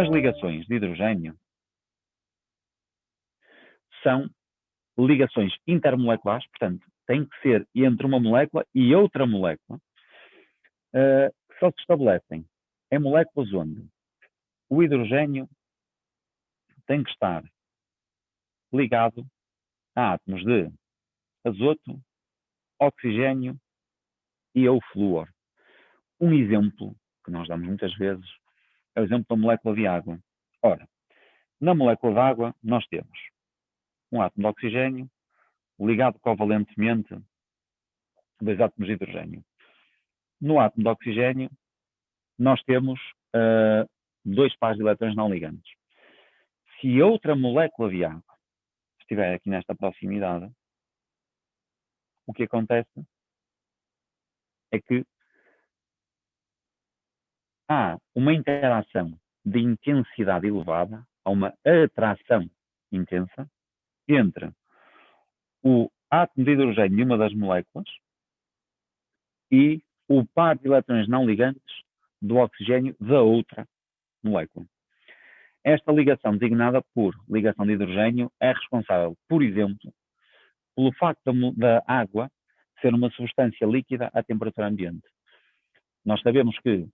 As ligações de hidrogênio são ligações intermoleculares, portanto, tem que ser entre uma molécula e outra molécula, que só se estabelecem em moléculas onde o hidrogênio tem que estar ligado a átomos de azoto, oxigênio e ou flúor. Um exemplo que nós damos muitas vezes é o exemplo da molécula de água. Ora, na molécula de água nós temos um átomo de oxigênio ligado covalentemente a dois átomos de hidrogênio. No átomo de oxigênio nós temos dois pares de elétrons não ligantes. Se outra molécula de água estiver aqui nesta proximidade, o que acontece é que há uma interação de intensidade elevada, há uma atração intensa entre o átomo de hidrogênio de uma das moléculas e o par de elétrons não ligantes do oxigênio da outra molécula. Esta ligação, designada por ligação de hidrogênio, é responsável, por exemplo, pelo facto da água ser uma substância líquida à temperatura ambiente. Nós sabemos que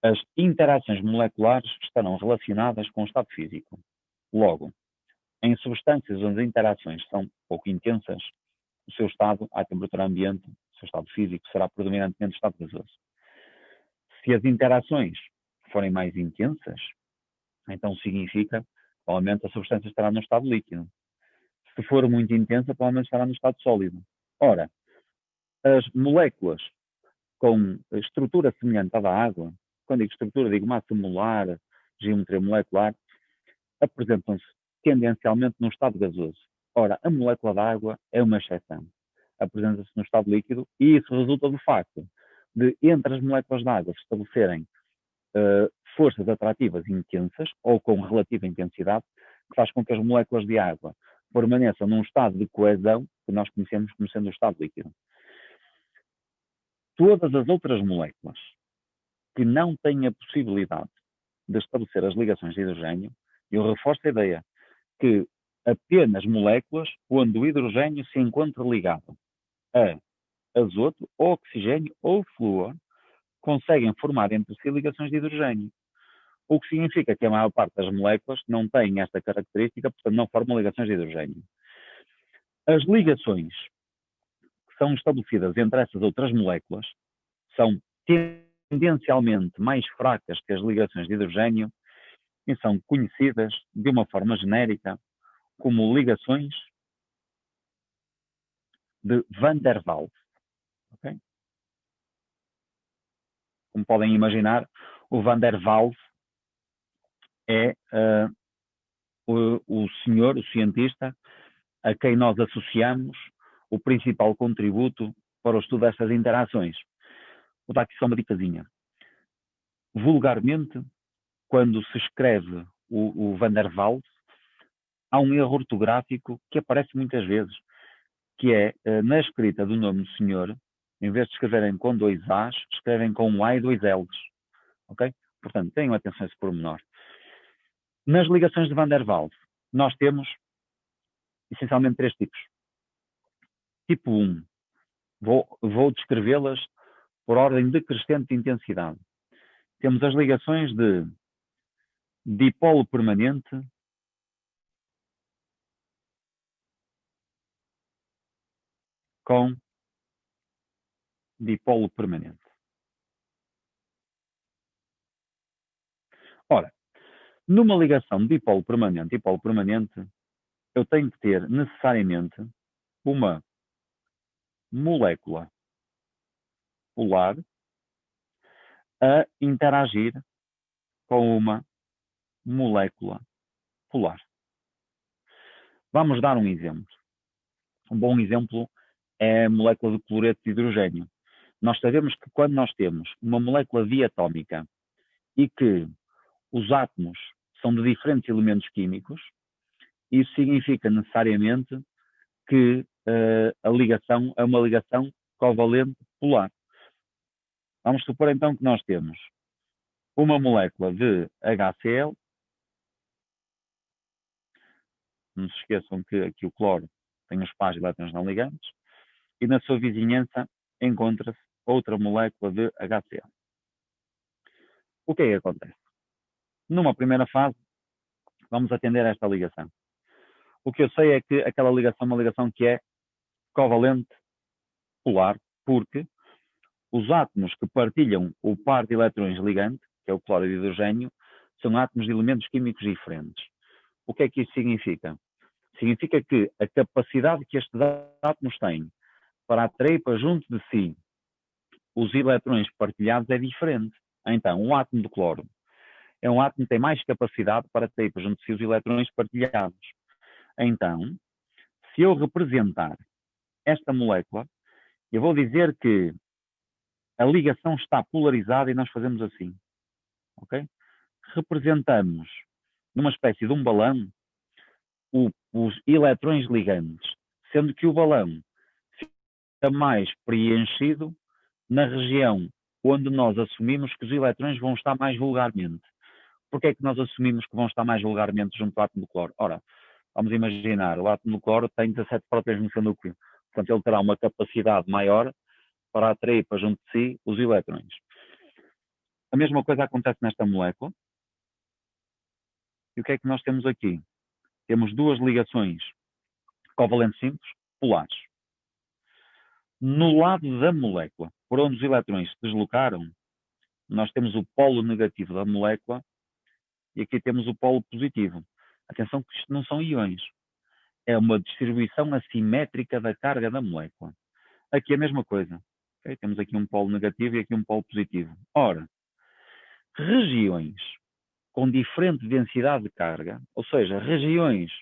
as interações moleculares estarão relacionadas com o estado físico. Logo, em substâncias onde as interações são pouco intensas, o seu estado à temperatura ambiente, o seu estado físico, será predominantemente o estado gasoso. Se as interações forem mais intensas, então significa, provavelmente, a substância estará no estado líquido. Se for muito intensa, provavelmente estará no estado sólido. Ora, as moléculas com estrutura semelhante à da água, quando digo estrutura, digo massa molar, geometria molecular, apresentam-se tendencialmente no estado gasoso. Ora, a molécula da água é uma exceção. Apresenta-se no estado líquido e isso resulta do facto de, entre as moléculas da água, se estabelecerem forças atrativas intensas ou com relativa intensidade, que faz com que as moléculas de água permaneçam num estado de coesão que nós conhecemos como sendo o estado líquido. Todas as outras moléculas que não têm a possibilidade de estabelecer as ligações de hidrogênio, eu reforço a ideia que apenas moléculas onde o hidrogênio se encontra ligado a azoto, oxigênio ou flúor conseguem formar entre si ligações de hidrogênio. O que significa que a maior parte das moléculas não têm esta característica, portanto não formam ligações de hidrogênio. As ligações que são estabelecidas entre essas outras moléculas são tendencialmente mais fracas que as ligações de hidrogênio e são conhecidas de uma forma genérica como ligações de Van der Waals. Okay? Como podem imaginar, o Van der Waals é o senhor, o cientista, a quem nós associamos o principal contributo para o estudo destas interações. Vou dar aqui só uma dicasinha. Vulgarmente, quando se escreve o Van der Waals, há um erro ortográfico que aparece muitas vezes, que é, na escrita do nome do senhor, em vez de escreverem com dois A's, escrevem com um A e dois L's. Ok? Portanto, tenham atenção a esse pormenor. Nas ligações de Van der Waals, nós temos essencialmente três tipos. Tipo 1, vou descrevê-las por ordem decrescente de intensidade. Temos as ligações de dipolo permanente com dipolo permanente. Ora, numa ligação de dipolo permanente e dipolo permanente, eu tenho que ter necessariamente uma molécula polar a interagir com uma molécula polar. Vamos dar um exemplo. Um bom exemplo é a molécula de cloreto de hidrogênio. Nós sabemos que quando nós temos uma molécula diatómica e que os átomos são de diferentes elementos químicos, isso significa necessariamente que a ligação é uma ligação covalente polar. Vamos supor então que nós temos uma molécula de HCl. Não se esqueçam que aqui o cloro tem os pares de elétrons não ligantes. E na sua vizinhança encontra-se outra molécula de HCl. O que é que acontece? Numa primeira fase, vamos atender a esta ligação. O que eu sei é que aquela ligação é uma ligação que é covalente polar, porque os átomos que partilham o par de eletrões ligante, que é o cloro de hidrogênio, são átomos de elementos químicos diferentes. O que é que isso significa? Significa que a capacidade que estes átomos têm para atrair para junto de si os eletrões partilhados é diferente. Então, um átomo de cloro é um átomo que tem mais capacidade para atrair para junto de si os eletrões partilhados. Então, se eu representar esta molécula, eu vou dizer que a ligação está polarizada e nós fazemos assim. Okay? Representamos numa espécie de um balão os eletrões ligantes, sendo que o balão fica mais preenchido na região onde nós assumimos que os eletrões vão estar mais vulgarmente. Porquê é que nós assumimos que vão estar mais vulgarmente junto ao átomo de cloro? Ora, vamos imaginar, o átomo de cloro tem 17 prótons no seu núcleo. Portanto, ele terá uma capacidade maior para atrair para junto de si os eletrões. A mesma coisa acontece nesta molécula. E o que é que nós temos aqui? Temos duas ligações covalentes simples, polares. No lado da molécula, por onde os eletrões se deslocaram, nós temos o polo negativo da molécula e aqui temos o polo positivo. Atenção que isto não são íons. É uma distribuição assimétrica da carga da molécula. Aqui é a mesma coisa. Okay? Temos aqui um polo negativo e aqui um polo positivo. Ora, regiões com diferente densidade de carga, ou seja, regiões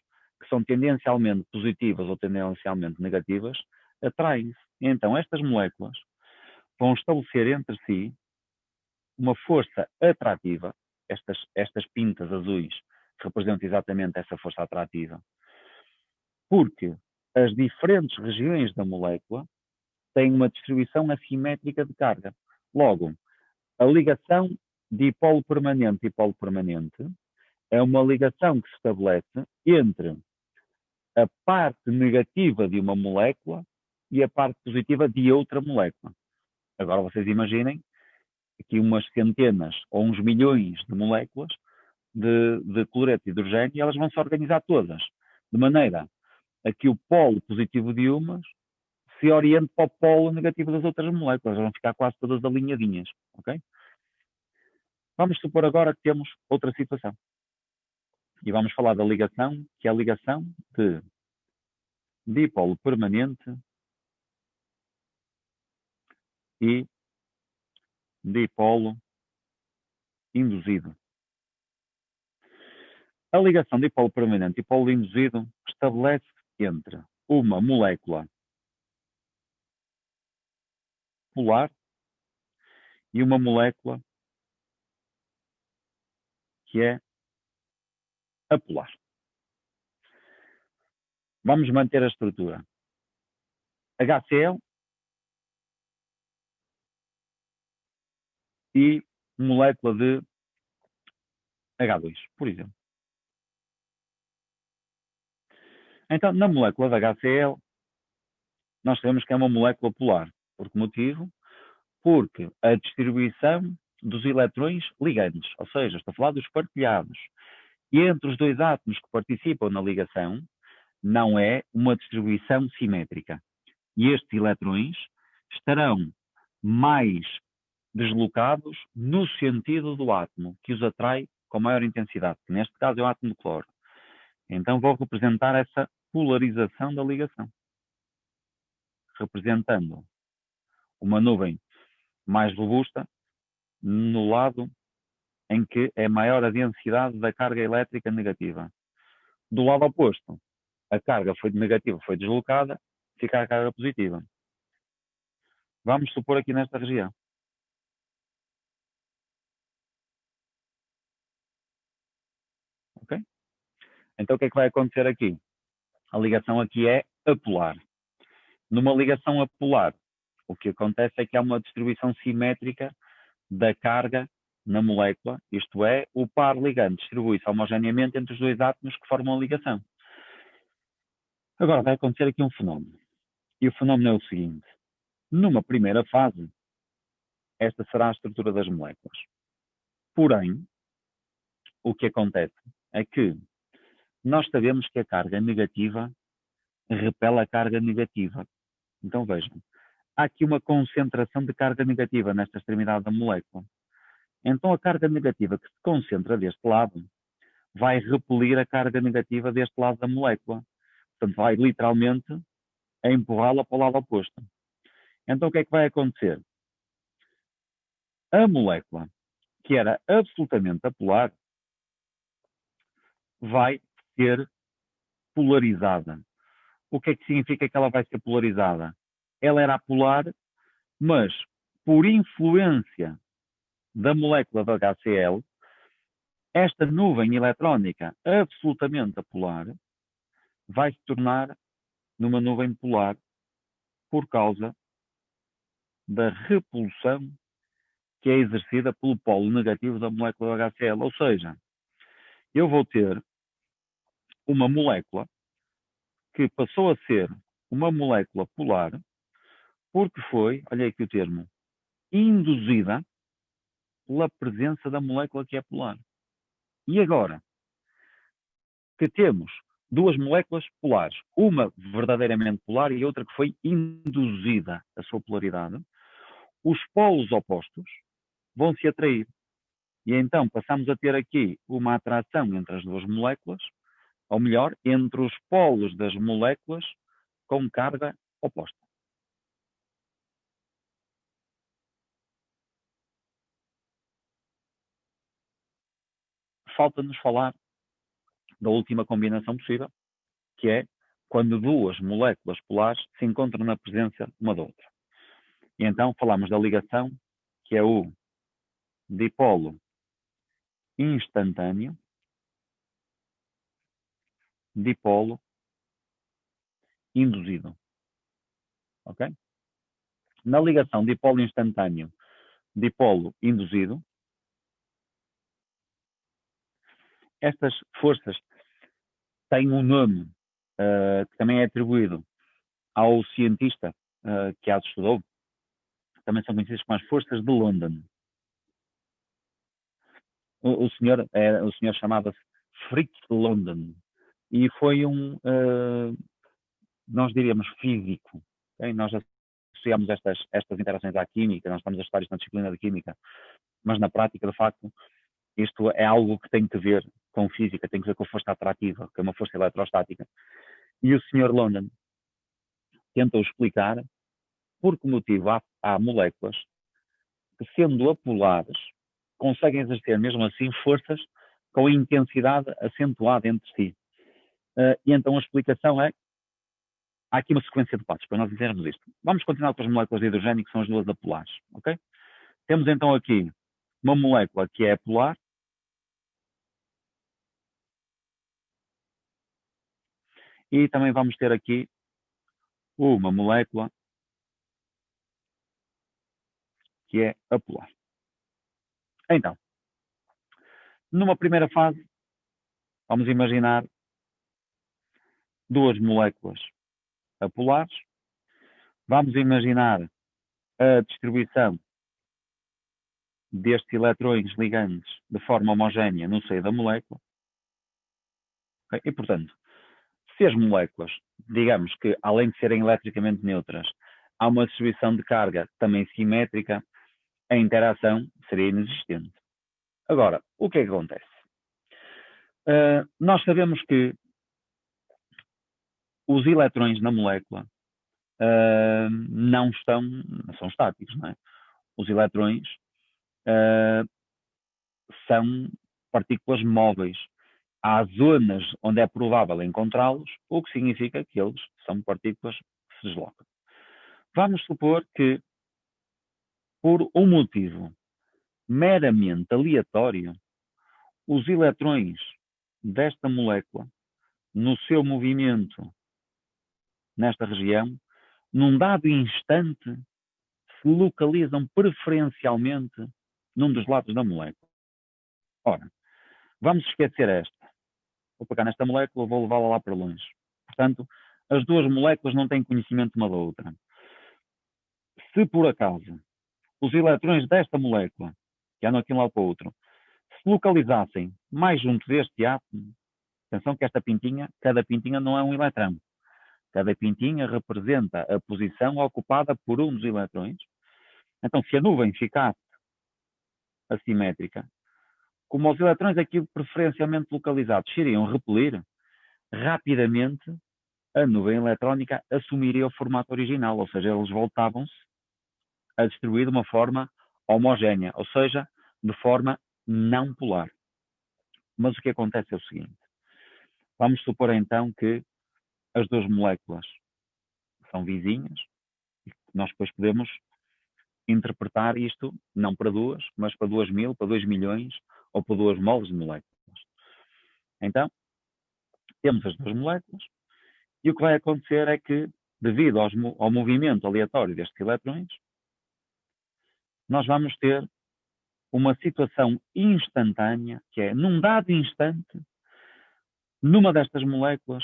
que são tendencialmente positivas ou tendencialmente negativas, atraem-se. Então, estas moléculas vão estabelecer entre si uma força atrativa, estas pintas azuis representam exatamente essa força atrativa, porque as diferentes regiões da molécula têm uma distribuição assimétrica de carga. Logo, a ligação de dipolo permanente e dipolo permanente é uma ligação que se estabelece entre a parte negativa de uma molécula e a parte positiva de outra molécula. Agora vocês imaginem aqui umas centenas ou uns milhões de moléculas de cloreto de hidrogênio e elas vão se organizar todas, de maneira a que o polo positivo de umas se oriente para o polo negativo das outras moléculas, vão ficar quase todas alinhadinhas, ok? Vamos supor agora que temos outra situação. E vamos falar da ligação, que é a ligação de dipolo permanente e dipolo induzido. A ligação de dipolo permanente e dipolo induzido estabelece entre uma molécula polar e uma molécula que é apolar. Vamos manter a estrutura. HCl e molécula de H2, por exemplo. Então, na molécula de HCl, nós sabemos que é uma molécula polar. Por que motivo? Porque a distribuição dos eletrões ligantes, ou seja, estou a falar dos partilhados, e entre os dois átomos que participam na ligação, não é uma distribuição simétrica. E estes eletrões estarão mais deslocados no sentido do átomo, que os atrai com maior intensidade, que neste caso é o átomo de cloro. Então vou representar essa polarização da ligação, representando uma nuvem mais robusta no lado em que é maior a densidade da carga elétrica negativa. Do lado oposto, a carga foi negativa, foi deslocada, fica a carga positiva. Vamos supor aqui nesta região. Ok? Então o que é que vai acontecer aqui? A ligação aqui é apolar. Numa ligação apolar, o que acontece é que há uma distribuição simétrica da carga na molécula, isto é, o par ligante distribui-se homogeneamente entre os dois átomos que formam a ligação. Agora vai acontecer aqui um fenómeno. E o fenómeno é o seguinte. Numa primeira fase, esta será a estrutura das moléculas. Porém, o que acontece é que nós sabemos que a carga negativa repele a carga negativa. Então vejam, há aqui uma concentração de carga negativa nesta extremidade da molécula. Então a carga negativa que se concentra deste lado vai repelir a carga negativa deste lado da molécula. Portanto, vai literalmente empurrá-la para o lado oposto. Então o que é que vai acontecer? A molécula, que era absolutamente apolar, vai ser polarizada. O que é que significa que ela vai ser polarizada? Ela era apolar, mas por influência da molécula do HCl, esta nuvem eletrónica absolutamente apolar vai se tornar numa nuvem polar por causa da repulsão que é exercida pelo polo negativo da molécula do HCl. Ou seja, eu vou ter uma molécula que passou a ser uma molécula polar porque foi, olha aqui o termo, induzida pela presença da molécula que é polar. E agora que temos duas moléculas polares, uma verdadeiramente polar e outra que foi induzida a sua polaridade, os polos opostos vão se atrair. E então passamos a ter aqui uma atração entre as duas moléculas, ou melhor, entre os polos das moléculas com carga oposta. Falta-nos falar da última combinação possível, que é quando duas moléculas polares se encontram na presença uma da outra. E então falamos da ligação, que é o dipolo instantâneo, dipolo induzido. Ok? Na ligação dipolo instantâneo, dipolo induzido, estas forças têm um nome que também é atribuído ao cientista que as estudou, também são conhecidas como as forças de London. O senhor chamava-se Fritz London e foi nós diríamos, físico. Okay? Nós associamos estas interações à química, nós estamos a estudar isto na disciplina de química, mas na prática, de facto, isto é algo que tem que ver com física, tem que ver com a força atrativa, que é uma força eletrostática. E o Sr. London tentou explicar por que motivo há moléculas que, sendo apolares, conseguem exercer mesmo assim forças com intensidade acentuada entre si. E então a explicação é, há aqui uma sequência de passos para nós entendermos isto. Vamos continuar com as moléculas de hidrogênio, que são as duas apolares. Okay? Temos então aqui uma molécula que é apolar, e também vamos ter aqui uma molécula que é apolar. Então, numa primeira fase, vamos imaginar duas moléculas apolares. Vamos imaginar a distribuição destes eletrões ligantes de forma homogénea no seio da molécula. Okay? E, portanto, se as moléculas, digamos que, além de serem eletricamente neutras, há uma distribuição de carga também simétrica, a interação seria inexistente. Agora, o que é que acontece? Nós sabemos que os eletrões na molécula não são estáticos, não é? Os eletrões são partículas móveis. Há zonas onde é provável encontrá-los, o que significa que eles são partículas que se deslocam. Vamos supor que, por um motivo meramente aleatório, os eletrões desta molécula, no seu movimento nesta região, num dado instante, se localizam preferencialmente num dos lados da molécula. Ora, vamos esquecer esta. Vou pegar nesta molécula, vou levá-la lá para longe. Portanto, as duas moléculas não têm conhecimento uma da outra. Se por acaso os eletrões desta molécula, que andam aqui um lado para o outro, se localizassem mais junto deste átomo, atenção que esta pintinha, cada pintinha não é um eletrão. Cada pintinha representa a posição ocupada por um dos eletrões. Então, se a nuvem ficasse assimétrica, como os eletrões aqui preferencialmente localizados se iriam repelir, rapidamente a nuvem eletrónica assumiria o formato original, ou seja, eles voltavam-se a destruir de uma forma homogénea, ou seja, de forma não polar. Mas o que acontece é o seguinte. Vamos supor então que as duas moléculas são vizinhas e nós depois podemos interpretar isto não para duas, mas para 2.000, para 2 milhões ou para 2 moles de moléculas. Então, temos as duas moléculas e o que vai acontecer é que, devido ao movimento aleatório destes eletrões, nós vamos ter uma situação instantânea, que é, num dado instante, numa destas moléculas,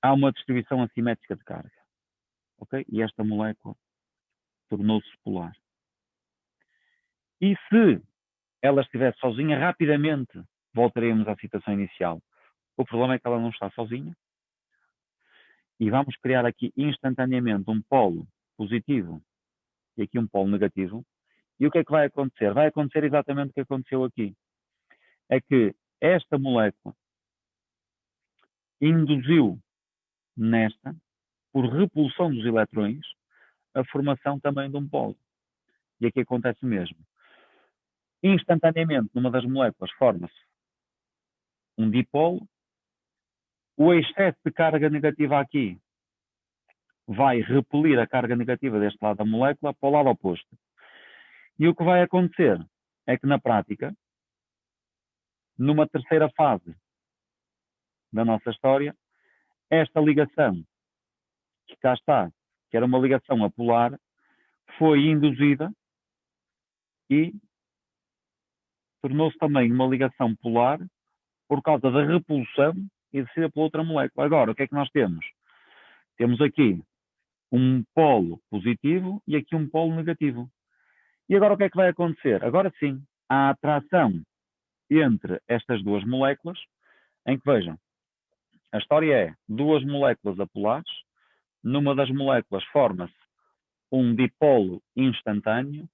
há uma distribuição assimétrica de carga. Okay? E esta molécula tornou-se polar. E se ela estivesse sozinha, rapidamente voltaremos à situação inicial. O problema é que ela não está sozinha. E vamos criar aqui instantaneamente um polo positivo e aqui um polo negativo. E o que é que vai acontecer? Vai acontecer exatamente o que aconteceu aqui. É que esta molécula induziu nesta, por repulsão dos eletrões, a formação também de um polo. E aqui acontece o mesmo. Instantaneamente, numa das moléculas, forma-se um dipolo. O excesso de carga negativa aqui vai repelir a carga negativa deste lado da molécula para o lado oposto. E o que vai acontecer é que, na prática, numa terceira fase da nossa história, esta ligação, que cá está, que era uma ligação apolar, foi induzida e tornou-se também uma ligação polar por causa da repulsão exercida pela outra molécula. Agora, o que é que nós temos? Temos aqui um polo positivo e aqui um polo negativo. E agora o que é que vai acontecer? Agora sim, há atração entre estas duas moléculas, em que, vejam, a história é duas moléculas apolares, numa das moléculas forma-se um dipolo instantâneo,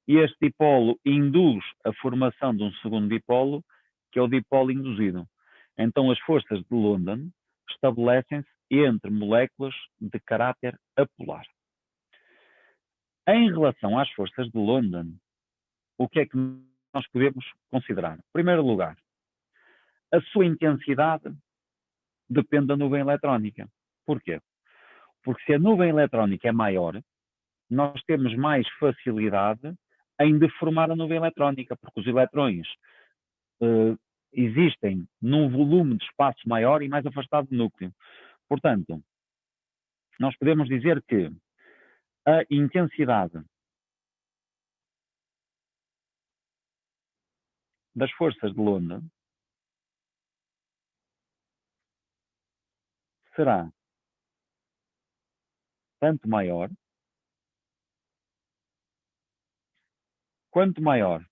e este dipolo induz a formação de um segundo dipolo, que é o dipolo induzido. Então as forças de London estabelecem-se entre moléculas de caráter apolar. Em relação às forças de London, o que é que nós podemos considerar? Em primeiro lugar, a sua intensidade depende da nuvem eletrónica. Porquê? Porque se a nuvem eletrónica é maior, nós temos mais facilidade em deformar a nuvem eletrónica, porque os eletrões existem num volume de espaço maior e mais afastado do núcleo. Portanto, nós podemos dizer que a intensidade das forças de London será tanto maior quanto maior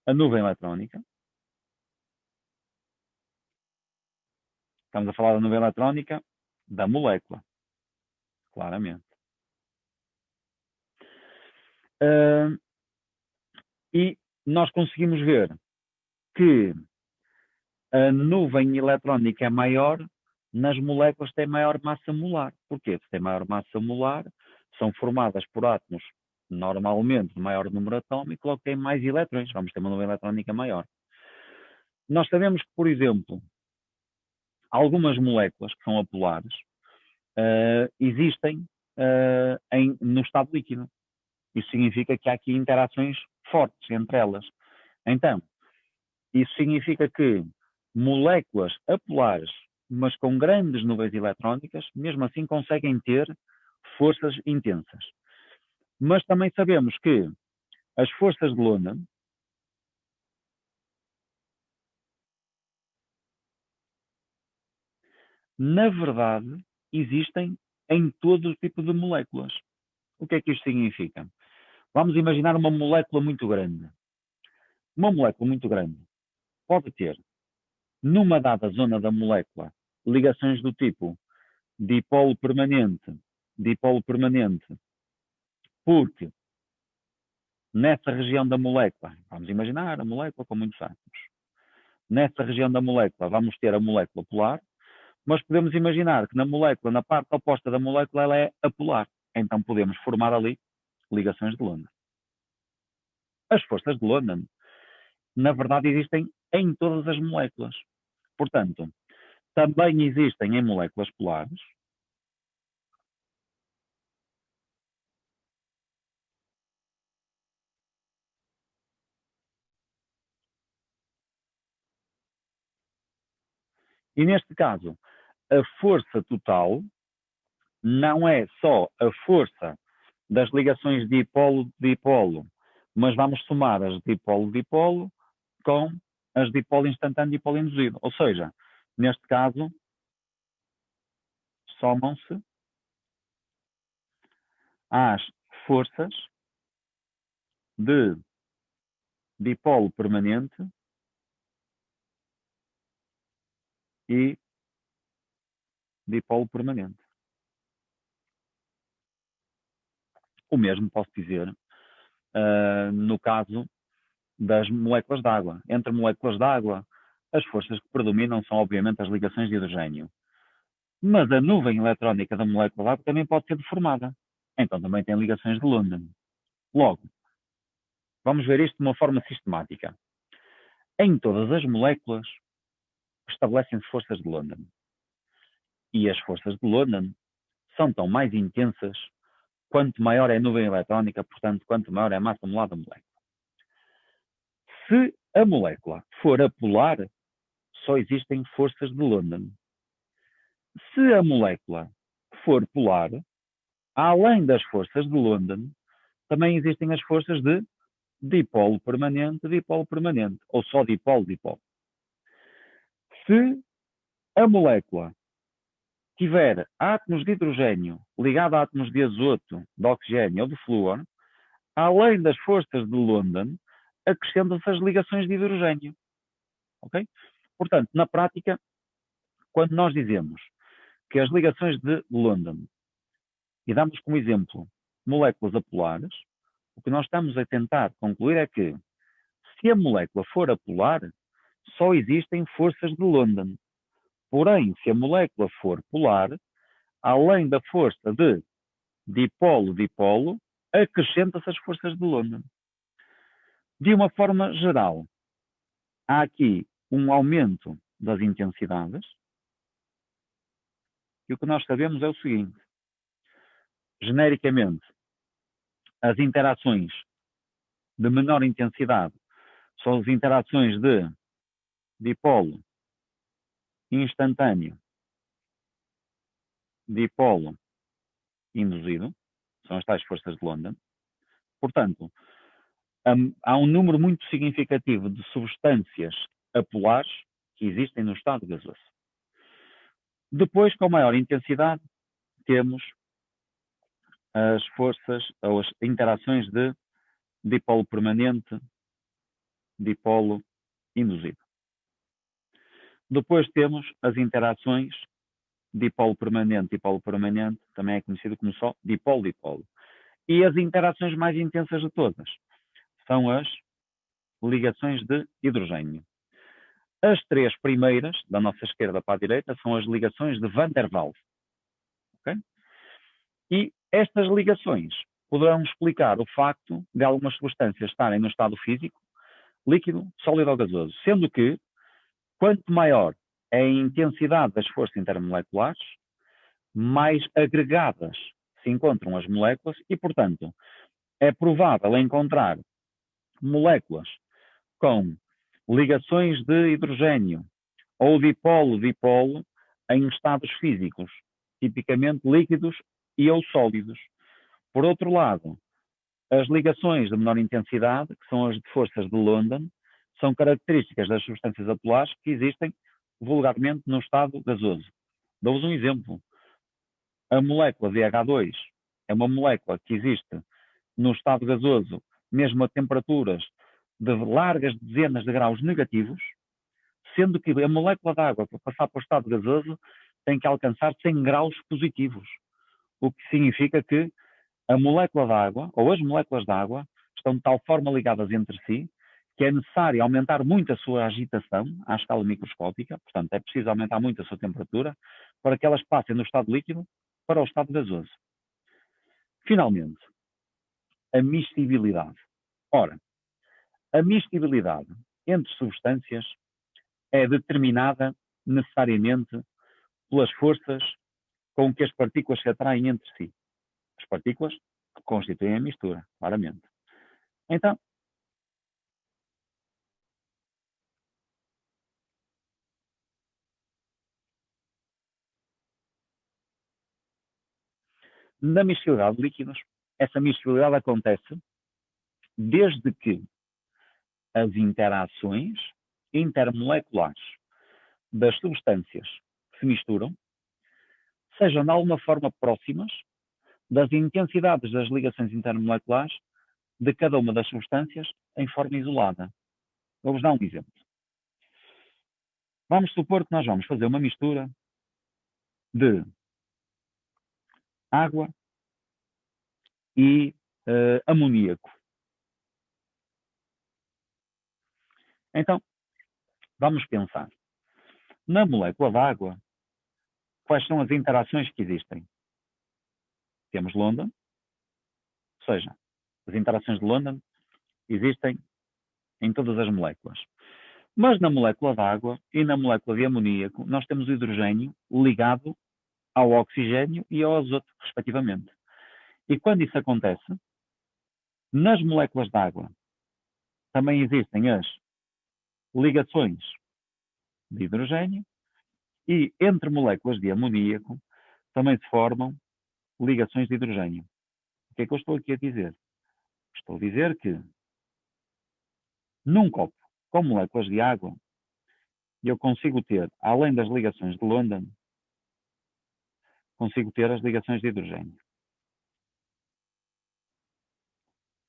a nuvem eletrónica. Estamos a falar da nuvem eletrónica da molécula, claramente. E nós conseguimos ver que a nuvem eletrónica é maior nas moléculas que têm maior massa molar. Porquê? Se têm maior massa molar, são formadas por átomos normalmente de maior número atômico, logo têm mais eletrões. Vamos ter uma nuvem eletrónica maior. Nós sabemos que, por exemplo, algumas moléculas que são apolares existem no estado líquido. Isso significa que há aqui interações fortes entre elas. Então, isso significa que moléculas apolares, mas com grandes nuvens eletrónicas, mesmo assim conseguem ter forças intensas. Mas também sabemos que as forças de London na verdade, existem em todo o tipo de moléculas. O que é que isto significa? Vamos imaginar uma molécula muito grande. Uma molécula muito grande pode ter, numa dada zona da molécula, ligações do tipo dipolo permanente, porque nessa região da molécula, vamos imaginar a molécula com muitos átomos, nessa região da molécula vamos ter a molécula polar, mas podemos imaginar que na molécula, na parte oposta da molécula, ela é apolar. Então podemos formar ali ligações de London. As forças de London, na verdade, existem em todas as moléculas. Portanto, também existem em moléculas polares. E neste caso, a força total não é só a força das ligações dipolo-dipolo, mas vamos somar as dipolo-dipolo com as dipolo instantâneo e dipolo induzido. Ou seja, neste caso, somam-se às forças de dipolo permanente e dipolo permanente. O mesmo posso dizer no caso das moléculas de água. Entre moléculas de água, as forças que predominam são, obviamente, as ligações de hidrogênio. Mas a nuvem eletrónica da molécula de água também pode ser deformada. Então também tem ligações de London. Logo, vamos ver isto de uma forma sistemática. Em todas as moléculas estabelecem-se forças de London. E as forças de London são tão mais intensas quanto maior é a nuvem eletrónica, portanto, quanto maior é a massa molar da molécula. Se a molécula for apolar, só existem forças de London. Se a molécula for polar, além das forças de London, também existem as forças de dipolo permanente, ou só dipolo-dipolo. Se a molécula tiver átomos de hidrogênio ligados a átomos de azoto, de oxigênio ou de flúor, além das forças de London, acrescentam-se as ligações de hidrogênio. Ok? Portanto, na prática, quando nós dizemos que as ligações de London, e damos como exemplo moléculas apolares, o que nós estamos a tentar concluir é que, se a molécula for apolar, só existem forças de London. Porém, se a molécula for polar, além da força de dipolo-dipolo, acrescenta-se as forças de London. De uma forma geral, há aqui um aumento das intensidades, e o que nós sabemos é o seguinte: genericamente, as interações de menor intensidade são as interações de dipolo instantâneo, dipolo induzido, são as tais forças de London. Portanto, há um número muito significativo de substâncias apolares que existem no estado gasoso. Depois, com maior intensidade, temos as forças ou as interações de dipolo permanente, dipolo induzido. Depois temos as interações dipolo permanente, também é conhecido como só dipolo-dipolo. E as interações mais intensas de todas são as ligações de hidrogênio. As três primeiras, da nossa esquerda para a direita, são as ligações de Van der Waals. Okay? E estas ligações poderão explicar o facto de algumas substâncias estarem no estado físico, líquido, sólido ou gasoso, sendo que, quanto maior é a intensidade das forças intermoleculares, mais agregadas se encontram as moléculas e, portanto, é provável encontrar moléculas com ligações de hidrogênio ou dipolo-dipolo em estados físicos, tipicamente líquidos e ou sólidos. Por outro lado, As ligações de menor intensidade, que são as de forças de London, são características das substâncias apolares que existem vulgarmente no estado gasoso. Dou-vos um exemplo. A molécula de H2 é uma molécula que existe no estado gasoso, mesmo a temperaturas de largas dezenas de graus negativos, sendo que a molécula de água, para passar para o estado gasoso, tem que alcançar 100 graus positivos, o que significa que a molécula de água, ou as moléculas de água, estão de tal forma ligadas entre si, que é necessário aumentar muito a sua agitação à escala microscópica, portanto, é preciso aumentar muito a sua temperatura, para que elas passem do estado líquido para o estado gasoso. Finalmente, a miscibilidade. Ora, a miscibilidade entre substâncias é determinada necessariamente pelas forças com que as partículas se atraem entre si. As partículas que constituem a mistura, claramente. Então, na miscibilidade de líquidos, essa miscibilidade acontece desde que as interações intermoleculares das substâncias que se misturam sejam de alguma forma próximas das intensidades das ligações intermoleculares de cada uma das substâncias em forma isolada. Vou-vos dar um exemplo. Vamos supor que nós vamos fazer uma mistura de água e amoníaco. Então, vamos pensar. Na molécula de água, quais são as interações que existem? Temos London, ou seja, as interações de London existem em todas as moléculas. Mas na molécula de água e na molécula de amoníaco, nós temos o hidrogênio ligado ao oxigênio e ao azoto, respectivamente. E quando isso acontece, nas moléculas de água também existem as ligações de hidrogênio e entre moléculas de amoníaco também se formam ligações de hidrogênio. O que é que eu estou aqui a dizer? Estou a dizer que num copo com moléculas de água eu consigo ter, além das ligações de London, consigo ter as ligações de hidrogênio.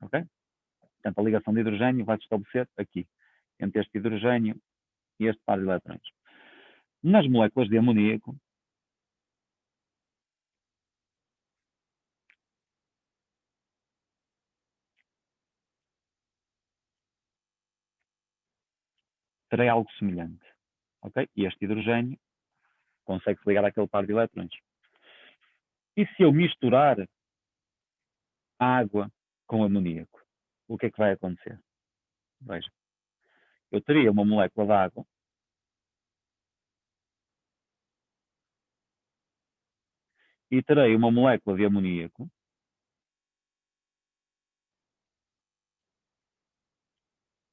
Ok? Portanto, a ligação de hidrogênio vai se estabelecer aqui, entre este hidrogênio e este par de eletrões. Nas moléculas de amoníaco, terei algo semelhante. Ok? E este hidrogênio consegue-se ligar àquele par de eletrões. E se eu misturar a água com amoníaco, o que é que vai acontecer? Veja, eu teria uma molécula de água e terei uma molécula de amoníaco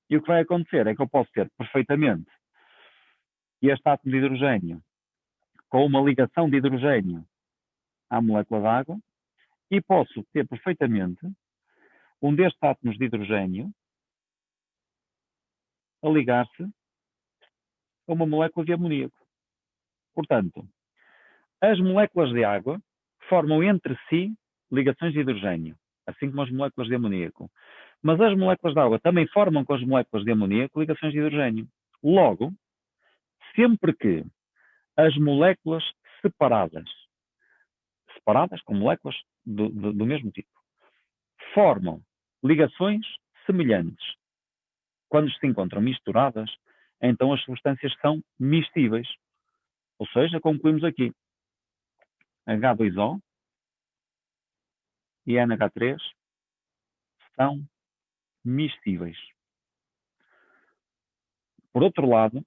e o que vai acontecer é que eu posso ter perfeitamente este átomo de hidrogênio com uma ligação de hidrogênio à molécula de água e posso ter perfeitamente um destes átomos de hidrogênio a ligar-se a uma molécula de amoníaco. Portanto, as moléculas de água formam entre si ligações de hidrogênio, assim como as moléculas de amoníaco. Mas as moléculas de água também formam com as moléculas de amoníaco ligações de hidrogênio. Logo, sempre que as moléculas separadas com moléculas do mesmo tipo, formam ligações semelhantes quando se encontram misturadas, então as substâncias são miscíveis. Ou seja, concluímos aqui H2O e NH3 são miscíveis. Por outro lado,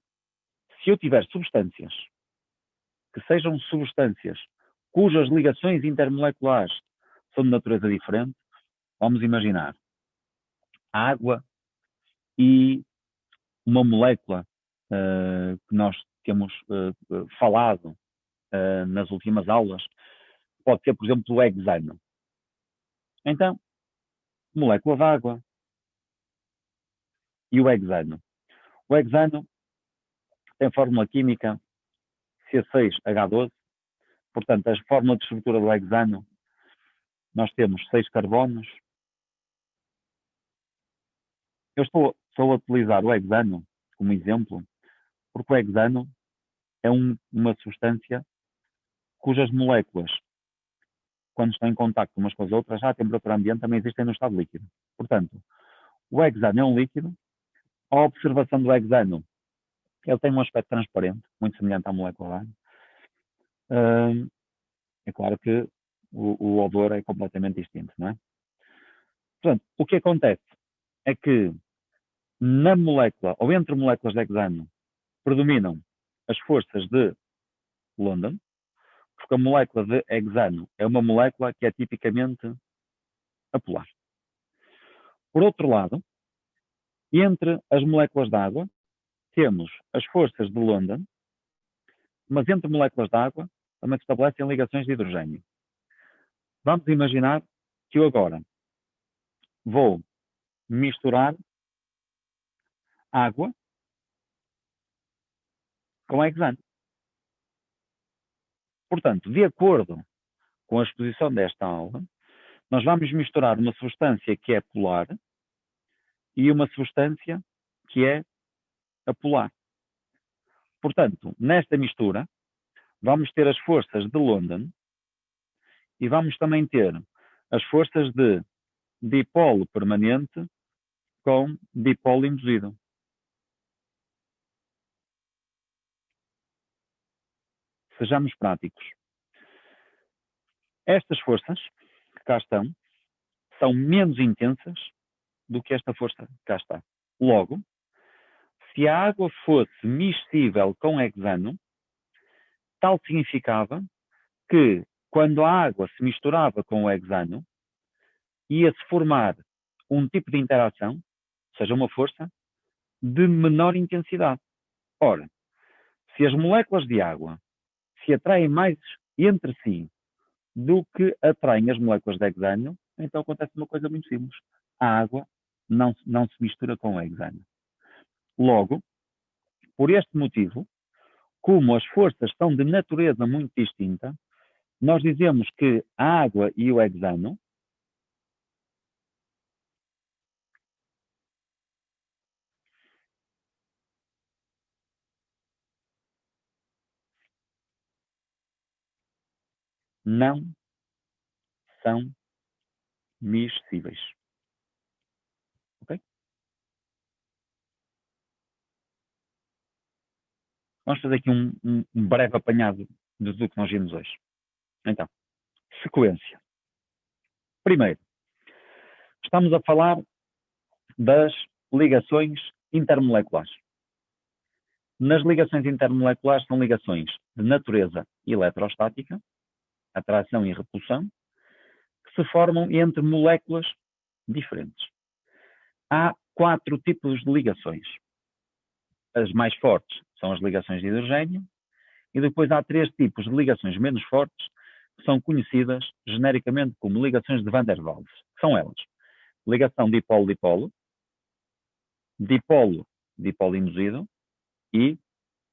se eu tiver substâncias que sejam substâncias cujas ligações intermoleculares são de natureza diferente, vamos imaginar água e uma molécula que nós temos falado nas últimas aulas, pode ser, por exemplo, o hexano. Então, molécula de água e o hexano. O hexano tem fórmula química C6H12, portanto, a fórmula de estrutura do hexano, nós temos 6 carbonos. Eu estou a utilizar o hexano como exemplo, porque o hexano é uma substância cujas moléculas, quando estão em contacto umas com as outras, à temperatura ambiente, também existem no estado líquido. Portanto, o hexano é um líquido. A observação do hexano, ele tem um aspecto transparente, muito semelhante à molécula de água. É claro que o odor é completamente distinto, não é? Portanto, o que acontece é que na molécula, ou entre moléculas de hexano, predominam as forças de London, porque a molécula de hexano é uma molécula que é tipicamente apolar. Por outro lado, entre as moléculas de água, temos as forças de London, mas entre moléculas de água também se estabelecem ligações de hidrogênio. Vamos imaginar que eu agora vou misturar água com hexano. Portanto, de acordo com a exposição desta aula, nós vamos misturar uma substância que é polar e uma substância que é apolar. Portanto, nesta mistura, vamos ter as forças de London e vamos também ter as forças de dipolo permanente com dipolo induzido. Sejamos práticos. Estas forças que cá estão são menos intensas do que esta força que cá está. Logo, se a água fosse miscível com hexano, tal significava que, quando a água se misturava com o hexano, ia-se formar um tipo de interação, ou seja, uma força, de menor intensidade. Ora, se as moléculas de água se atraem mais entre si do que atraem as moléculas de hexano, então acontece uma coisa muito simples. A água não se mistura com o hexano. Logo, por este motivo, como as forças são de natureza muito distinta, nós dizemos que a água e o hexano não são miscíveis. Ok? Vamos fazer aqui um breve apanhado de tudo que nós vimos hoje. Então, sequência. Primeiro, estamos a falar das ligações intermoleculares. Nas ligações intermoleculares são ligações de natureza eletrostática, atração e repulsão, que se formam entre moléculas diferentes. Há 4 tipos de ligações. As mais fortes são as ligações de hidrogênio, e depois há 3 tipos de ligações menos fortes, que são conhecidas genericamente como ligações de Van der Waals. São elas: ligação dipolo-dipolo, dipolo-dipolo induzido e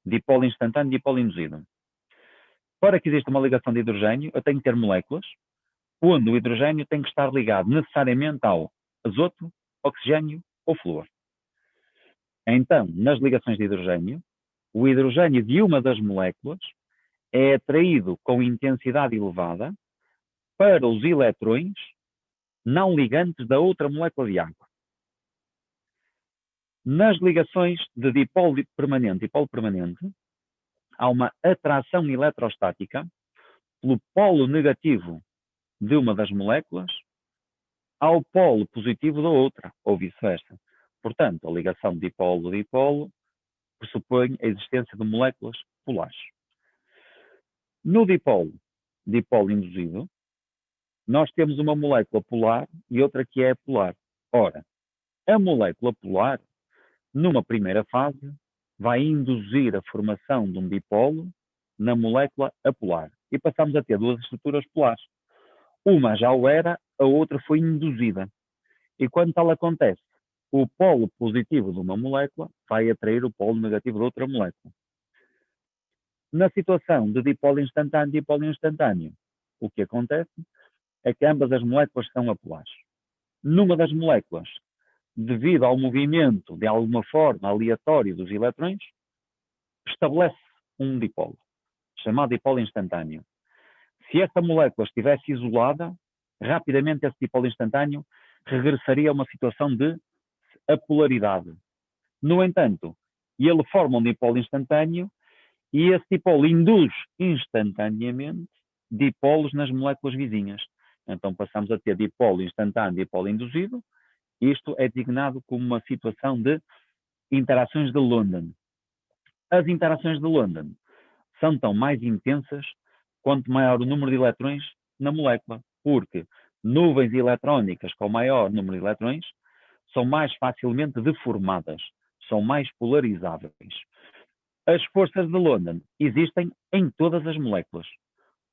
dipolo instantâneo, dipolo induzido. Para que exista uma ligação de hidrogênio, eu tenho que ter moléculas onde o hidrogênio tem que estar ligado necessariamente ao azoto, oxigênio ou flúor. Então, nas ligações de hidrogênio, o hidrogênio de uma das moléculas é atraído com intensidade elevada para os eletrões não ligantes da outra molécula de água. Nas ligações de dipolo permanente, há uma atração eletrostática pelo polo negativo de uma das moléculas ao polo positivo da outra, ou vice-versa. Portanto, a ligação dipolo-dipolo pressupõe a existência de moléculas polares. No dipolo induzido, nós temos uma molécula polar e outra que é apolar. Ora, a molécula polar, numa primeira fase, vai induzir a formação de um dipolo na molécula apolar. E passamos a ter 2 estruturas polares. Uma já o era, a outra foi induzida. E quando tal acontece, o polo positivo de uma molécula vai atrair o polo negativo de outra molécula. Na situação de dipolo instantâneo e dipolo instantâneo, o que acontece é que ambas as moléculas são apolares. Numa das moléculas, devido ao movimento, de alguma forma, aleatório dos eletrões, estabelece um dipolo, chamado dipolo instantâneo. Se essa molécula estivesse isolada, rapidamente esse dipolo instantâneo regressaria a uma situação de apolaridade. No entanto, ele forma um dipolo instantâneo e esse dipolo induz instantaneamente dipolos nas moléculas vizinhas. Então passamos a ter dipolo instantâneo e dipolo induzido. Isto é designado como uma situação de interações de London. As interações de London são tão mais intensas quanto maior o número de eletrões na molécula, porque nuvens eletrónicas com maior número de eletrões são mais facilmente deformadas, são mais polarizáveis. As forças de London existem em todas as moléculas,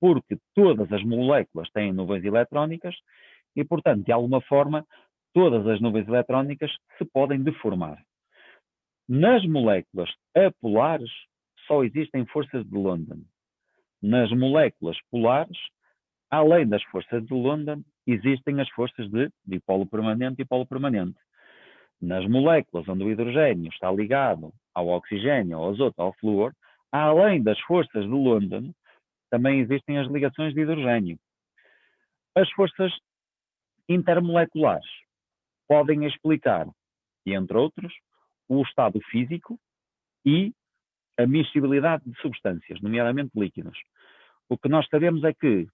porque todas as moléculas têm nuvens eletrónicas e, portanto, de alguma forma, todas as nuvens eletrónicas se podem deformar. Nas moléculas apolares, só existem forças de London. Nas moléculas polares, além das forças de London, existem as forças de dipolo permanente e dipolo permanente. Nas moléculas onde o hidrogênio está ligado ao oxigênio, ao azoto, ao flúor, além das forças de London, também existem as ligações de hidrogênio. As forças intermoleculares podem explicar, entre outros, o estado físico e a miscibilidade de substâncias, nomeadamente líquidos. O que nós sabemos é que,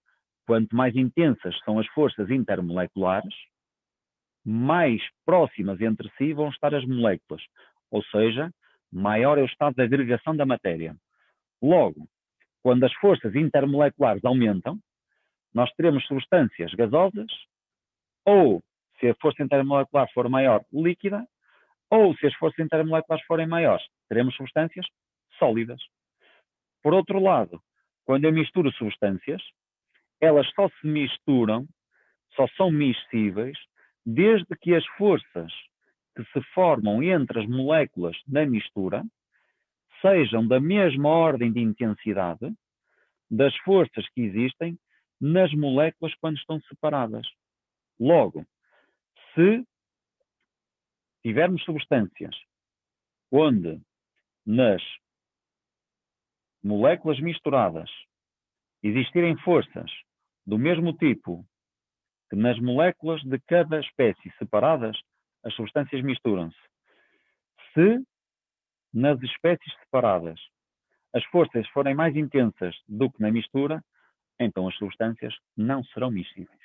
quanto mais intensas são as forças intermoleculares, mais próximas entre si vão estar as moléculas, ou seja, maior é o estado de agregação da matéria. Logo, quando as forças intermoleculares aumentam, nós teremos substâncias gasosas, ou, se a força intermolecular for maior, líquida, ou, se as forças intermoleculares forem maiores, teremos substâncias sólidas. Por outro lado, quando eu misturo substâncias, elas só se misturam, só são miscíveis, desde que as forças que se formam entre as moléculas na mistura sejam da mesma ordem de intensidade das forças que existem nas moléculas quando estão separadas. Logo, se tivermos substâncias onde nas moléculas misturadas existirem forças do mesmo tipo que nas moléculas de cada espécie separadas, as substâncias misturam-se. Se nas espécies separadas as forças forem mais intensas do que na mistura, então as substâncias não serão miscíveis.